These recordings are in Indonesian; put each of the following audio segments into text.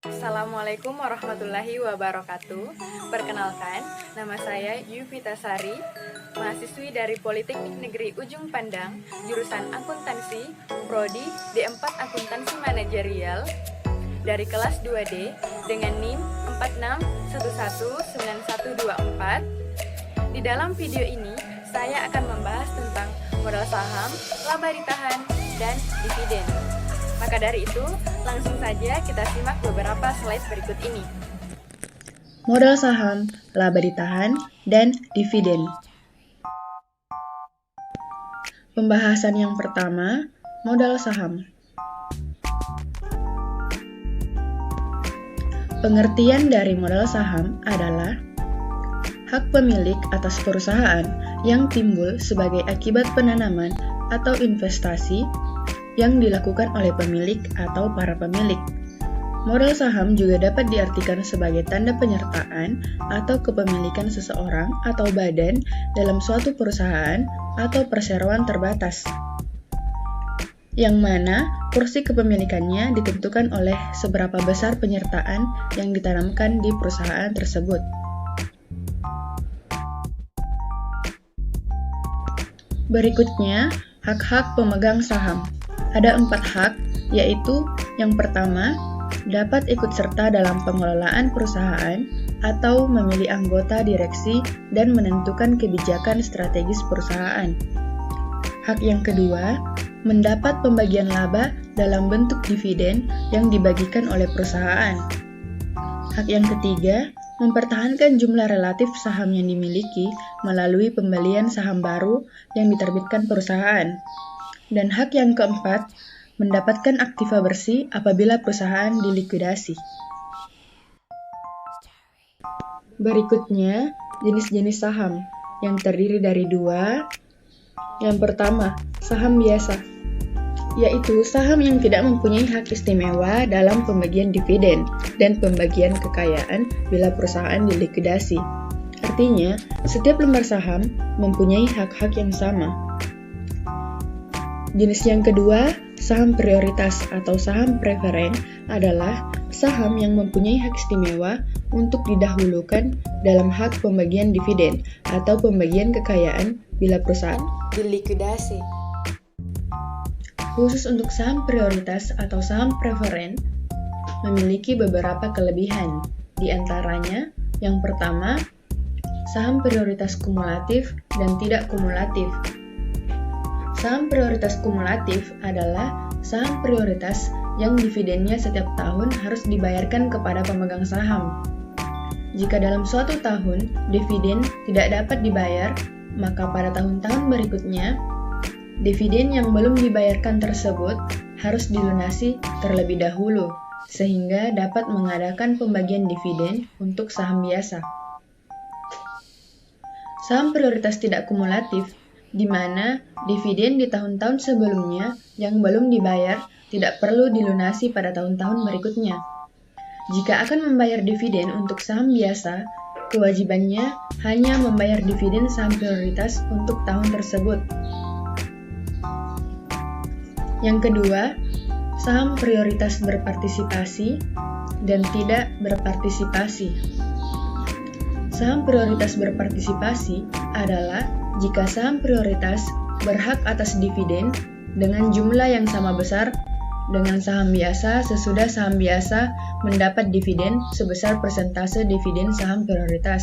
Assalamualaikum warahmatullahi wabarakatuh. Perkenalkan, nama saya Yuvita Sari, mahasiswi dari Politeknik Negeri Ujung Pandang, jurusan Akuntansi, Prodi D4 Akuntansi Manajerial, dari kelas 2D dengan NIM 46119124. Di dalam video ini, saya akan membahas tentang modal saham, laba ditahan, dan dividen. Maka dari itu, langsung saja kita simak beberapa slide berikut ini. Modal saham, laba ditahan, dan dividen. Pembahasan yang pertama, modal saham. Pengertian dari modal saham adalah hak pemilik atas perusahaan yang timbul sebagai akibat penanaman atau investasi yang dilakukan oleh pemilik atau para pemilik. Modal saham juga dapat diartikan sebagai tanda penyertaan atau kepemilikan seseorang atau badan dalam suatu perusahaan atau perseroan terbatas, yang mana porsi kepemilikannya ditentukan oleh seberapa besar penyertaan yang ditanamkan di perusahaan tersebut. Berikutnya, hak-hak pemegang saham. Ada 4 hak, yaitu yang pertama, dapat ikut serta dalam pengelolaan perusahaan atau memilih anggota direksi dan menentukan kebijakan strategis perusahaan. Hak yang kedua, mendapat pembagian laba dalam bentuk dividen yang dibagikan oleh perusahaan. Hak yang ketiga, mempertahankan jumlah relatif saham yang dimiliki melalui pembelian saham baru yang diterbitkan perusahaan. Dan hak yang keempat, mendapatkan aktiva bersih apabila perusahaan dilikuidasi. Berikutnya, jenis-jenis saham yang terdiri dari 2. Yang pertama, saham biasa, yaitu saham yang tidak mempunyai hak istimewa dalam pembagian dividen dan pembagian kekayaan bila perusahaan dilikuidasi. Artinya, setiap lembar saham mempunyai hak-hak yang sama. Jenis yang kedua, saham prioritas atau saham preferen adalah saham yang mempunyai hak istimewa untuk didahulukan dalam hak pembagian dividen atau pembagian kekayaan bila perusahaan dilikuidasi. Khusus untuk saham prioritas atau saham preferen memiliki beberapa kelebihan. Di antaranya, yang pertama, saham prioritas kumulatif dan tidak kumulatif. Saham prioritas kumulatif adalah saham prioritas yang dividennya setiap tahun harus dibayarkan kepada pemegang saham. Jika dalam suatu tahun dividen tidak dapat dibayar, maka pada tahun-tahun berikutnya, dividen yang belum dibayarkan tersebut harus dilunasi terlebih dahulu, sehingga dapat mengadakan pembagian dividen untuk saham biasa. Saham prioritas tidak kumulatif, di mana dividen di tahun-tahun sebelumnya yang belum dibayar tidak perlu dilunasi pada tahun-tahun berikutnya. Jika akan membayar dividen untuk saham biasa, kewajibannya hanya membayar dividen saham prioritas untuk tahun tersebut. Yang kedua, saham prioritas berpartisipasi dan tidak berpartisipasi. Saham prioritas berpartisipasi adalah jika saham prioritas berhak atas dividen dengan jumlah yang sama besar dengan saham biasa sesudah saham biasa mendapat dividen sebesar persentase dividen saham prioritas.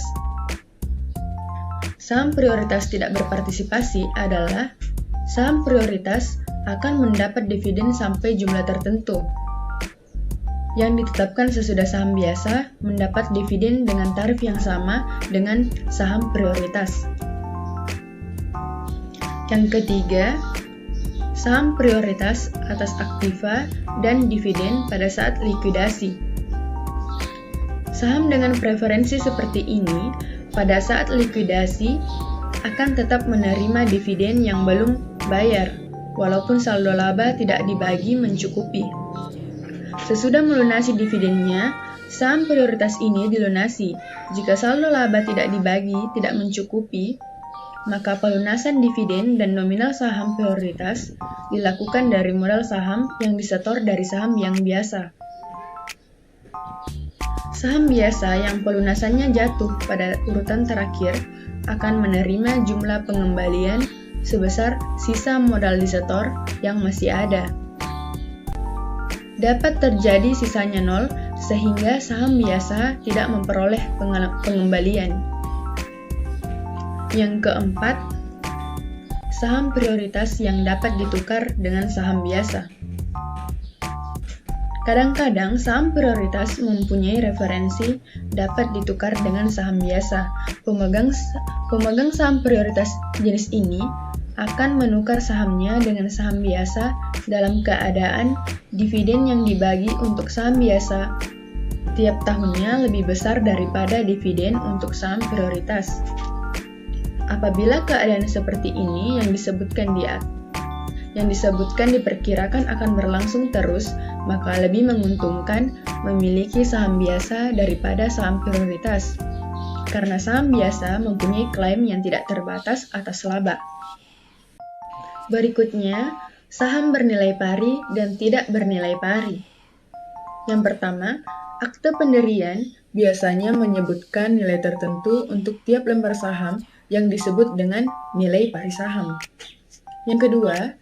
Saham prioritas tidak berpartisipasi adalah saham prioritas akan mendapat dividen sampai jumlah tertentu yang ditetapkan sesudah saham biasa mendapat dividen dengan tarif yang sama dengan saham prioritas. Yang ketiga, saham prioritas atas aktiva dan dividen pada saat likuidasi. Saham dengan preferensi seperti ini pada saat likuidasi akan tetap menerima dividen yang belum bayar, walaupun saldo laba tidak dibagi mencukupi. Sesudah melunasi dividennya, saham prioritas ini dilunasi. Jika saldo laba tidak dibagi, tidak mencukupi, maka pelunasan dividen dan nominal saham prioritas dilakukan dari modal saham yang disetor dari saham yang biasa. Saham biasa yang pelunasannya jatuh pada urutan terakhir akan menerima jumlah pengembalian sebesar sisa modal disetor yang masih ada. Dapat terjadi sisanya nol sehingga saham biasa tidak memperoleh pengembalian. Yang keempat, saham prioritas yang dapat ditukar dengan saham biasa. Kadang-kadang saham prioritas mempunyai referensi dapat ditukar dengan saham biasa. Pemegang saham prioritas jenis ini akan menukar sahamnya dengan saham biasa dalam keadaan dividen yang dibagi untuk saham biasa tiap tahunnya lebih besar daripada dividen untuk saham prioritas. Apabila keadaan seperti ini yang disebutkan diperkirakan akan berlangsung terus, maka lebih menguntungkan memiliki saham biasa daripada saham prioritas, karena saham biasa mempunyai klaim yang tidak terbatas atas laba. Berikutnya, saham bernilai pari dan tidak bernilai pari. Yang pertama, akte pendirian biasanya menyebutkan nilai tertentu untuk tiap lembar saham yang disebut dengan nilai pari saham. Yang kedua,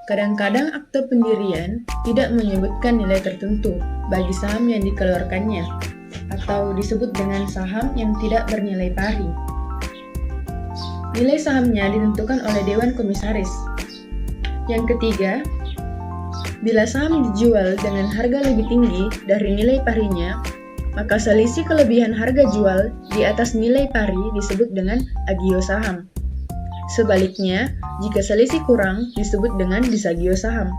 kadang-kadang akte pendirian tidak menyebutkan nilai tertentu bagi saham yang dikeluarkannya, atau disebut dengan saham yang tidak bernilai pari. Nilai sahamnya ditentukan oleh Dewan Komisaris. Yang ketiga, bila saham dijual dengan harga lebih tinggi dari nilai parinya, maka selisih kelebihan harga jual di atas nilai pari disebut dengan agio saham. Sebaliknya, jika selisih kurang, disebut dengan disagio saham.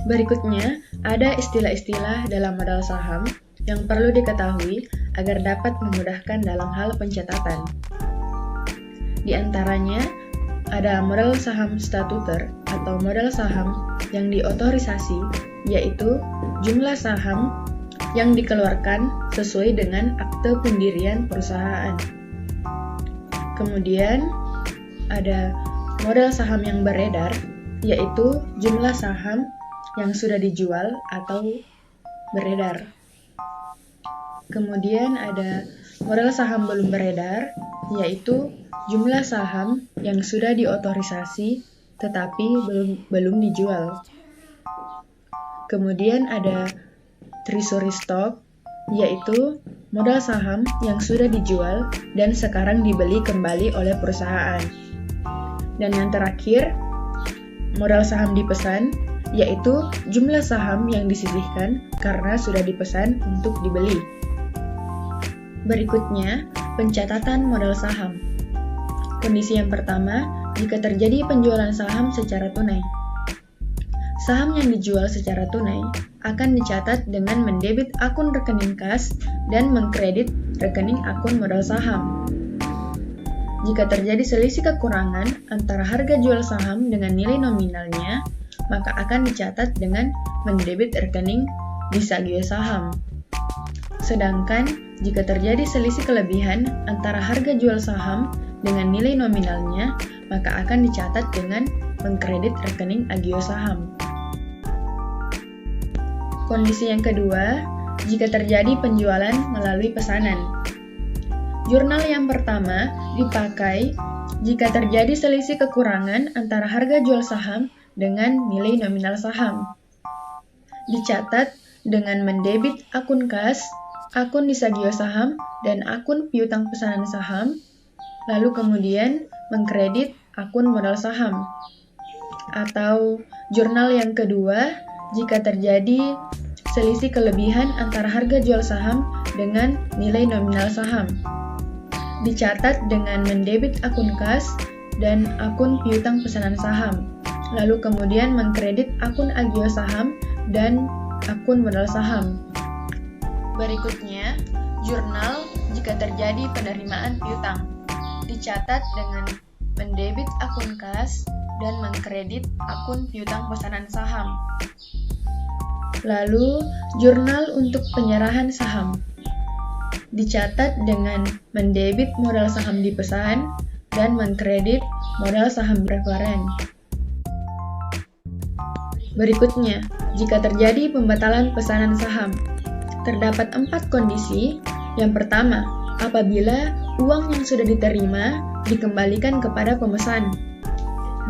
Berikutnya, ada istilah-istilah dalam modal saham yang perlu diketahui agar dapat memudahkan dalam hal pencatatan. Di antaranya, ada modal saham statuter atau modal saham yang diotorisasi, yaitu jumlah saham yang dikeluarkan sesuai dengan akte pendirian perusahaan. Kemudian ada modal saham yang beredar, yaitu jumlah saham yang sudah dijual atau beredar. Kemudian ada modal saham belum beredar, yaitu jumlah saham yang sudah diotorisasi tetapi belum dijual. Kemudian ada treasury stock, yaitu modal saham yang sudah dijual dan sekarang dibeli kembali oleh perusahaan. Dan yang terakhir, modal saham dipesan, yaitu jumlah saham yang disisihkan karena sudah dipesan untuk dibeli. Berikutnya, pencatatan modal saham. Kondisi yang pertama, jika terjadi penjualan saham secara tunai. Saham yang dijual secara tunai akan dicatat dengan mendebit akun rekening kas dan mengkredit rekening akun modal saham. Jika terjadi selisih kekurangan antara harga jual saham dengan nilai nominalnya, maka akan dicatat dengan mendebit rekening disagio saham. Sedangkan jika terjadi selisih kelebihan antara harga jual saham dengan nilai nominalnya, maka akan dicatat dengan mengkredit rekening agio saham. Kondisi yang kedua, jika terjadi penjualan melalui pesanan. Jurnal yang pertama dipakai jika terjadi selisih kekurangan antara harga jual saham dengan nilai nominal saham. Dicatat dengan mendebit akun kas, akun disagio saham, dan akun piutang pesanan saham, lalu kemudian mengkredit akun modal saham. Atau jurnal yang kedua, jika terjadi selisih kelebihan antara harga jual saham dengan nilai nominal saham. Dicatat dengan mendebit akun kas dan akun piutang pesanan saham, lalu kemudian mengkredit akun agio saham dan akun modal saham. Berikutnya, jurnal jika terjadi penerimaan piutang. Dicatat dengan mendebit akun kas dan mengkredit akun piutang pesanan saham. Lalu, jurnal untuk penyerahan saham. dicatat dengan mendebit modal saham dipesan dan mengkredit modal saham preferen. Berikutnya, jika terjadi pembatalan pesanan saham, terdapat 4 kondisi. Yang pertama, apabila uang yang sudah diterima dikembalikan kepada pemesan.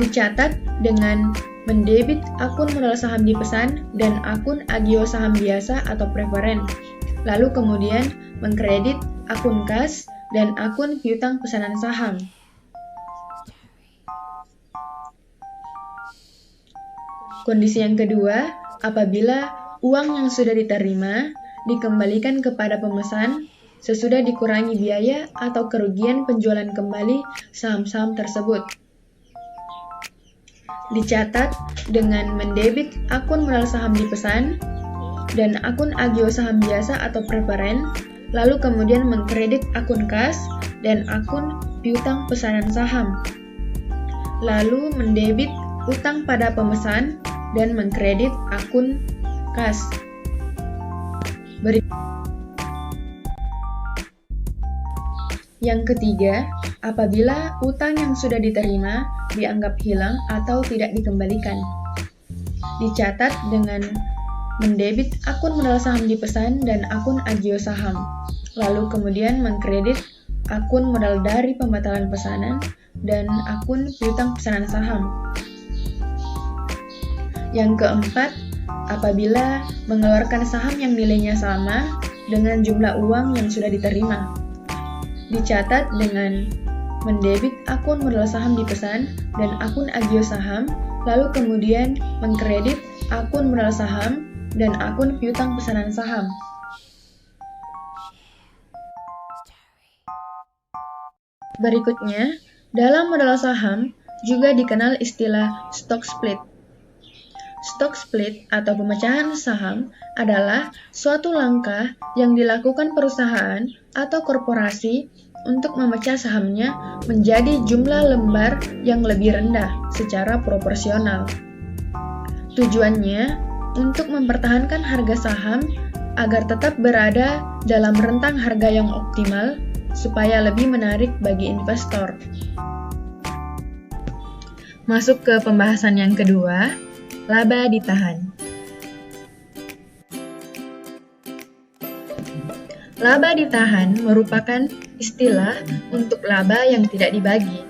Dicatat dengan mendebit akun modal saham dipesan dan akun agio saham biasa atau preferen. Lalu kemudian mengkredit akun kas dan akun piutang pesanan saham. Kondisi yang kedua, apabila uang yang sudah diterima dikembalikan kepada pemesan sesudah dikurangi biaya atau kerugian penjualan kembali saham-saham tersebut. Dicatat dengan mendebit akun modal saham dipesan dan akun agio saham biasa atau preferen, lalu kemudian mengkredit akun kas dan akun piutang pesanan saham. Lalu mendebit utang pada pemesan dan mengkredit akun kas. Yang ketiga, apabila utang yang sudah diterima dianggap hilang atau tidak dikembalikan. Dicatat dengan mendebit akun modal saham dipesan dan akun agio saham, lalu kemudian mengkredit akun modal dari pembatalan pesanan dan akun piutang pesanan saham. Yang keempat, apabila mengeluarkan saham yang nilainya sama dengan jumlah uang yang sudah diterima. Dicatat dengan mendebit akun modal saham dipesan dan akun agio saham, lalu kemudian mengkredit akun modal saham dan akun piutang pesanan saham. Berikutnya, dalam modal saham juga dikenal istilah stock split. Stock split atau pemecahan saham adalah suatu langkah yang dilakukan perusahaan atau korporasi untuk memecah sahamnya menjadi jumlah lembar yang lebih rendah secara proporsional. Tujuannya untuk mempertahankan harga saham agar tetap berada dalam rentang harga yang optimal supaya lebih menarik bagi investor. Masuk ke pembahasan yang kedua, laba ditahan. Laba ditahan merupakan istilah untuk laba yang tidak dibagi.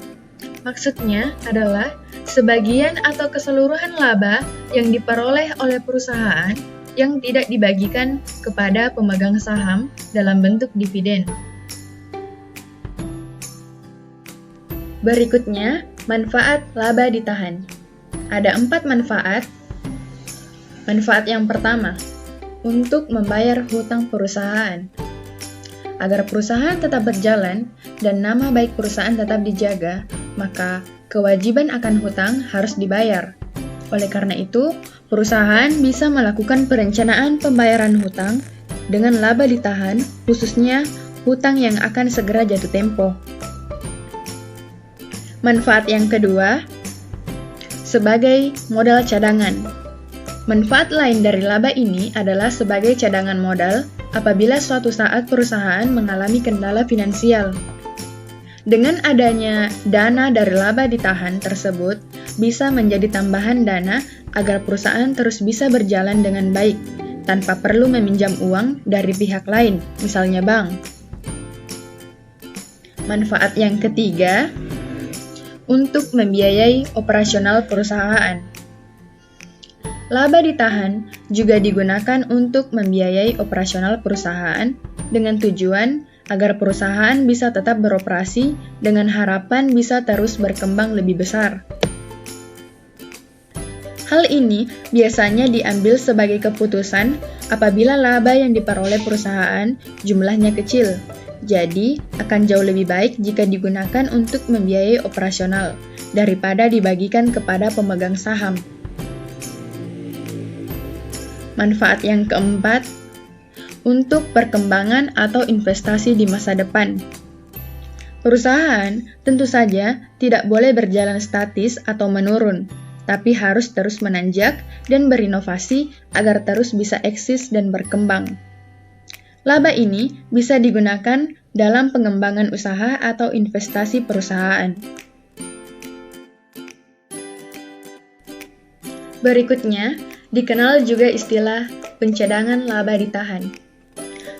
Maksudnya adalah sebagian atau keseluruhan laba yang diperoleh oleh perusahaan yang tidak dibagikan kepada pemegang saham dalam bentuk dividen. Berikutnya, manfaat laba ditahan. Ada 4 manfaat. Manfaat yang pertama, untuk membayar hutang perusahaan. Agar perusahaan tetap berjalan dan nama baik perusahaan tetap dijaga, maka kewajiban akan hutang harus dibayar. Oleh karena itu, perusahaan bisa melakukan perencanaan pembayaran hutang dengan laba ditahan, khususnya hutang yang akan segera jatuh tempo. Manfaat yang kedua, sebagai modal cadangan. Manfaat lain dari laba ini adalah sebagai cadangan modal apabila suatu saat perusahaan mengalami kendala finansial. Dengan adanya dana dari laba ditahan tersebut bisa menjadi tambahan dana agar perusahaan terus bisa berjalan dengan baik tanpa perlu meminjam uang dari pihak lain, misalnya bank. Manfaat yang ketiga, untuk membiayai operasional perusahaan. Laba ditahan juga digunakan untuk membiayai operasional perusahaan dengan tujuan agar perusahaan bisa tetap beroperasi dengan harapan bisa terus berkembang lebih besar. Hal ini biasanya diambil sebagai keputusan apabila laba yang diperoleh perusahaan jumlahnya kecil. Jadi, akan jauh lebih baik jika digunakan untuk membiayai operasional daripada dibagikan kepada pemegang saham. Manfaat yang keempat, untuk perkembangan atau investasi di masa depan. Perusahaan tentu saja tidak boleh berjalan statis atau menurun, tapi harus terus menanjak dan berinovasi agar terus bisa eksis dan berkembang. Laba ini bisa digunakan dalam pengembangan usaha atau investasi perusahaan. Berikutnya, dikenal juga istilah pencadangan laba ditahan.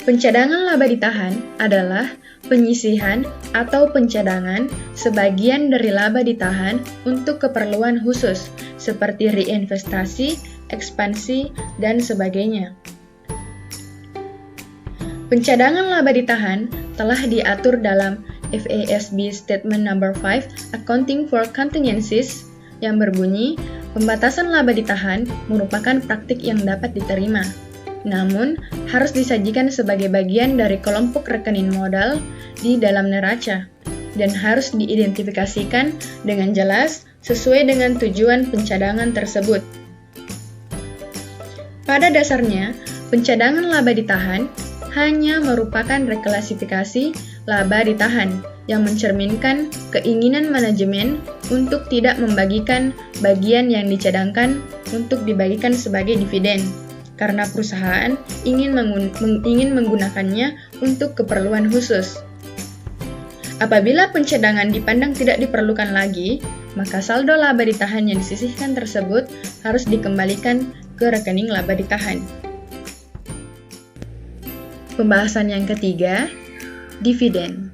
Pencadangan laba ditahan adalah penyisihan atau pencadangan sebagian dari laba ditahan untuk keperluan khusus seperti reinvestasi, ekspansi, dan sebagainya. Pencadangan laba ditahan telah diatur dalam FASB Statement No. 5 Accounting for Contingencies yang berbunyi, pembatasan laba ditahan merupakan praktik yang dapat diterima, namun harus disajikan sebagai bagian dari kelompok rekening modal di dalam neraca, dan harus diidentifikasikan dengan jelas sesuai dengan tujuan pencadangan tersebut. Pada dasarnya, pencadangan laba ditahan hanya merupakan reklasifikasi laba ditahan yang mencerminkan keinginan manajemen untuk tidak membagikan bagian yang dicadangkan untuk dibagikan sebagai dividen, karena perusahaan ingin menggunakannya untuk keperluan khusus. Apabila pencadangan dipandang tidak diperlukan lagi, maka saldo laba ditahan yang disisihkan tersebut harus dikembalikan ke rekening laba ditahan. Pembahasan yang ketiga, dividen.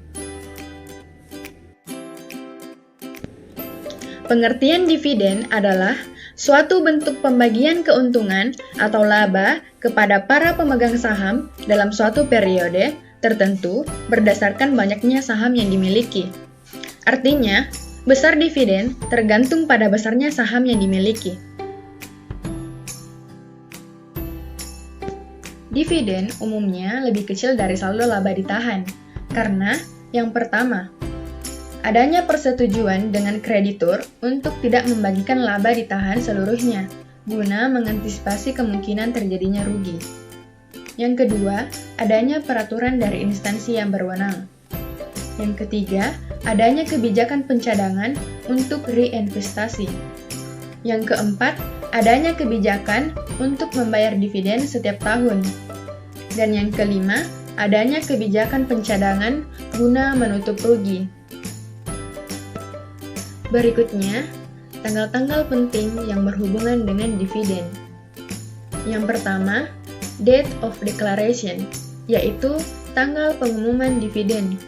Pengertian dividen adalah suatu bentuk pembagian keuntungan atau laba kepada para pemegang saham dalam suatu periode tertentu berdasarkan banyaknya saham yang dimiliki. Artinya, besar dividen tergantung pada besarnya saham yang dimiliki. Dividen umumnya lebih kecil dari saldo laba ditahan, karena yang pertama, adanya persetujuan dengan kreditur untuk tidak membagikan laba ditahan seluruhnya, guna mengantisipasi kemungkinan terjadinya rugi. Yang kedua, adanya peraturan dari instansi yang berwenang. Yang ketiga, adanya kebijakan pencadangan untuk reinvestasi. Yang keempat, adanya kebijakan untuk membayar dividen setiap tahun. Dan yang kelima, adanya kebijakan pencadangan guna menutup rugi. Berikutnya, tanggal-tanggal penting yang berhubungan dengan dividen. Yang pertama, date of declaration, yaitu tanggal pengumuman dividen.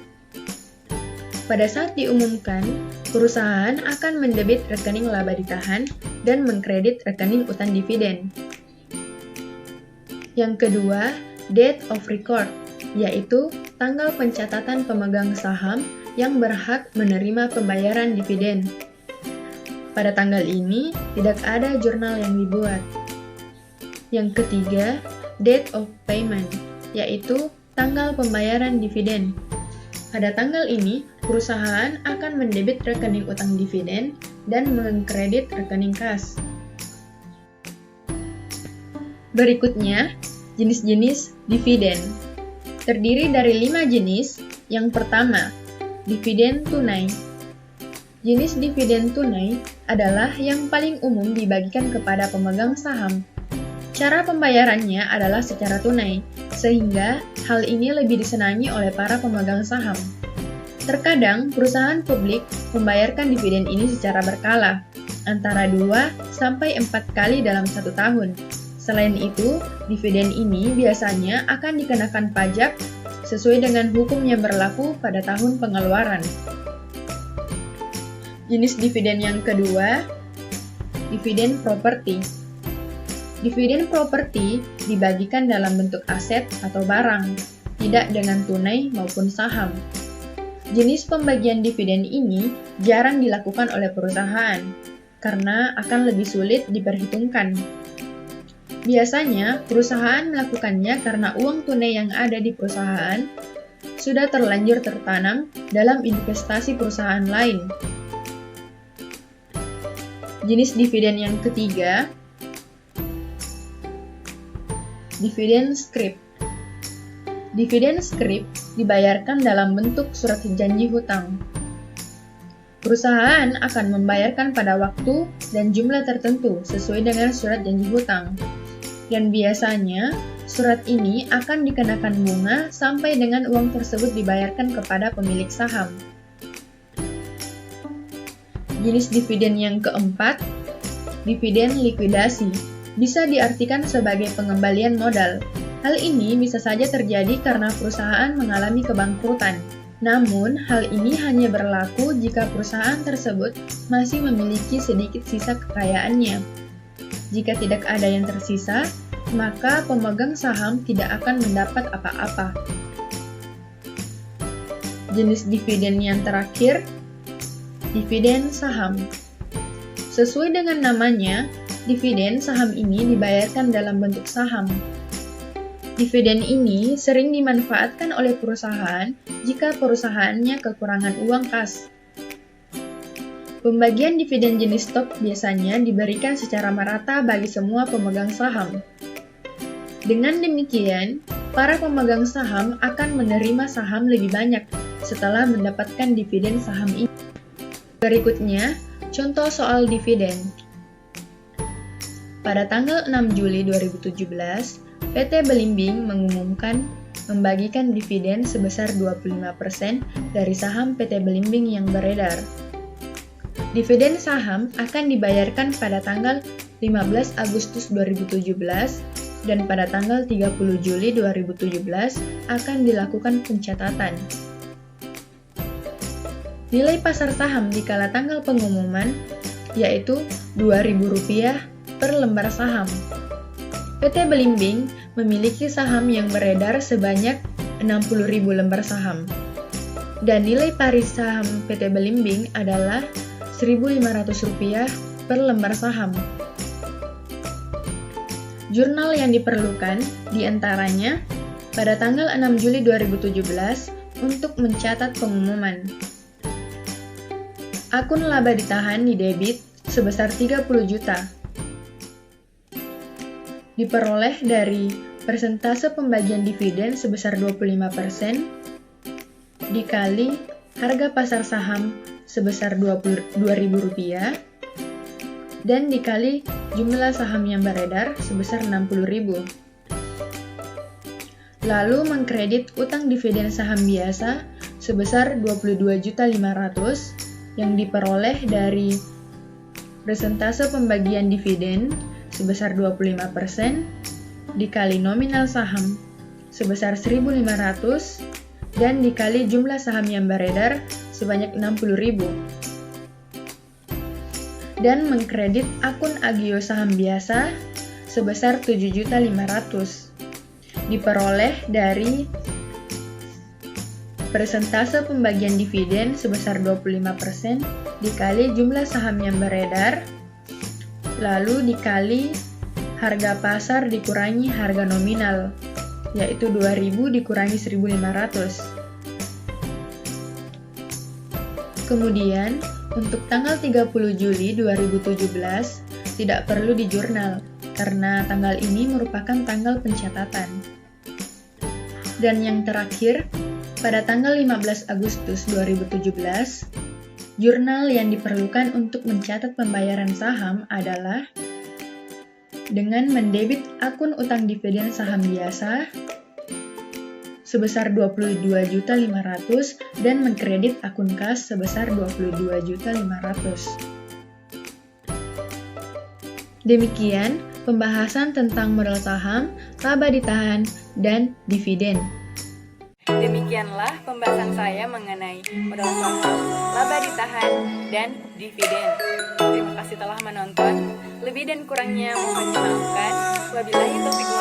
Pada saat diumumkan, perusahaan akan mendebit rekening laba ditahan dan mengkredit rekening utang dividen. Yang kedua, date of record, yaitu tanggal pencatatan pemegang saham yang berhak menerima pembayaran dividen. Pada tanggal ini, tidak ada jurnal yang dibuat. Yang ketiga, date of payment, yaitu tanggal pembayaran dividen. Pada tanggal ini, perusahaan akan mendebit rekening utang dividen dan mengkredit rekening kas. Berikutnya, jenis-jenis dividen. Terdiri dari 5 jenis. Yang pertama, dividen tunai. Jenis dividen tunai adalah yang paling umum dibagikan kepada pemegang saham. Cara pembayarannya adalah secara tunai, sehingga hal ini lebih disenangi oleh para pemegang saham. Terkadang, perusahaan publik membayarkan dividen ini secara berkala, antara 2-4 kali dalam 1 tahun. Selain itu, dividen ini biasanya akan dikenakan pajak sesuai dengan hukum yang berlaku pada tahun pengeluaran. Jenis dividen yang kedua, dividen properti. Dividen properti dibagikan dalam bentuk aset atau barang, tidak dengan tunai maupun saham. Jenis pembagian dividen ini jarang dilakukan oleh perusahaan, karena akan lebih sulit diperhitungkan. Biasanya, perusahaan melakukannya karena uang tunai yang ada di perusahaan sudah terlanjur tertanam dalam investasi perusahaan lain. Jenis dividen yang ketiga, dividen scrip. Dividen scrip dibayarkan dalam bentuk surat janji hutang. Perusahaan akan membayarkan pada waktu dan jumlah tertentu sesuai dengan surat janji hutang. Dan biasanya, surat ini akan dikenakan bunga sampai dengan uang tersebut dibayarkan kepada pemilik saham. Jenis dividen yang keempat, dividen likuidasi, bisa diartikan sebagai pengembalian modal. Hal ini bisa saja terjadi karena perusahaan mengalami kebangkrutan. Namun, hal ini hanya berlaku jika perusahaan tersebut masih memiliki sedikit sisa kekayaannya. Jika tidak ada yang tersisa, maka pemegang saham tidak akan mendapat apa-apa. Jenis dividen yang terakhir, dividen saham. Sesuai dengan namanya, dividen saham ini dibayarkan dalam bentuk saham. Dividen ini sering dimanfaatkan oleh perusahaan jika perusahaannya kekurangan uang kas. Pembagian dividen jenis stok biasanya diberikan secara merata bagi semua pemegang saham. Dengan demikian, para pemegang saham akan menerima saham lebih banyak setelah mendapatkan dividen saham ini. Berikutnya, contoh soal dividen. Pada tanggal 6 Juli 2017, PT Belimbing mengumumkan membagikan dividen sebesar 25% dari saham PT Belimbing yang beredar. Dividen saham akan dibayarkan pada tanggal 15 Agustus 2017 dan pada tanggal 30 Juli 2017 akan dilakukan pencatatan. Nilai pasar saham di kala tanggal pengumuman yaitu Rp2.000 per lembar saham. PT Belimbing memiliki saham yang beredar sebanyak 60.000 lembar saham. Dan nilai paris saham PT Belimbing adalah Rp1.500 per lembar saham. Jurnal yang diperlukan diantaranya pada tanggal 6 Juli 2017 untuk mencatat pengumuman. Akun laba ditahan di debit sebesar 30 juta. Diperoleh dari persentase pembagian dividen sebesar 25% dikali harga pasar saham sebesar Rp22.000 dan dikali jumlah saham yang beredar sebesar 60.000. Lalu mengkredit utang dividen saham biasa sebesar 22.500.000 yang diperoleh dari persentase pembagian dividen sebesar 25% dikali nominal saham sebesar 1.500 dan dikali jumlah saham yang beredar sebanyak 60.000. Dan mengkredit akun agio saham biasa sebesar 7.500.000 diperoleh dari persentase pembagian dividen sebesar 25% dikali jumlah saham yang beredar lalu dikali harga pasar dikurangi harga nominal yaitu 2.000 dikurangi 1.500. Kemudian, untuk tanggal 30 Juli 2017 tidak perlu di jurnal karena tanggal ini merupakan tanggal pencatatan. Dan yang terakhir, pada tanggal 15 Agustus 2017, jurnal yang diperlukan untuk mencatat pembayaran saham adalah dengan mendebit akun utang dividen saham biasa sebesar 22.500.000 dan mengkredit akun kas sebesar 22.500.000. Demikian pembahasan tentang modal saham, laba ditahan, dan dividen. Demikianlah pembahasan saya mengenai modal saham, laba ditahan, dan dividen. Terima kasih telah menonton. Lebih dan kurangnya mohon dimaafkan. Wabillahi taufiq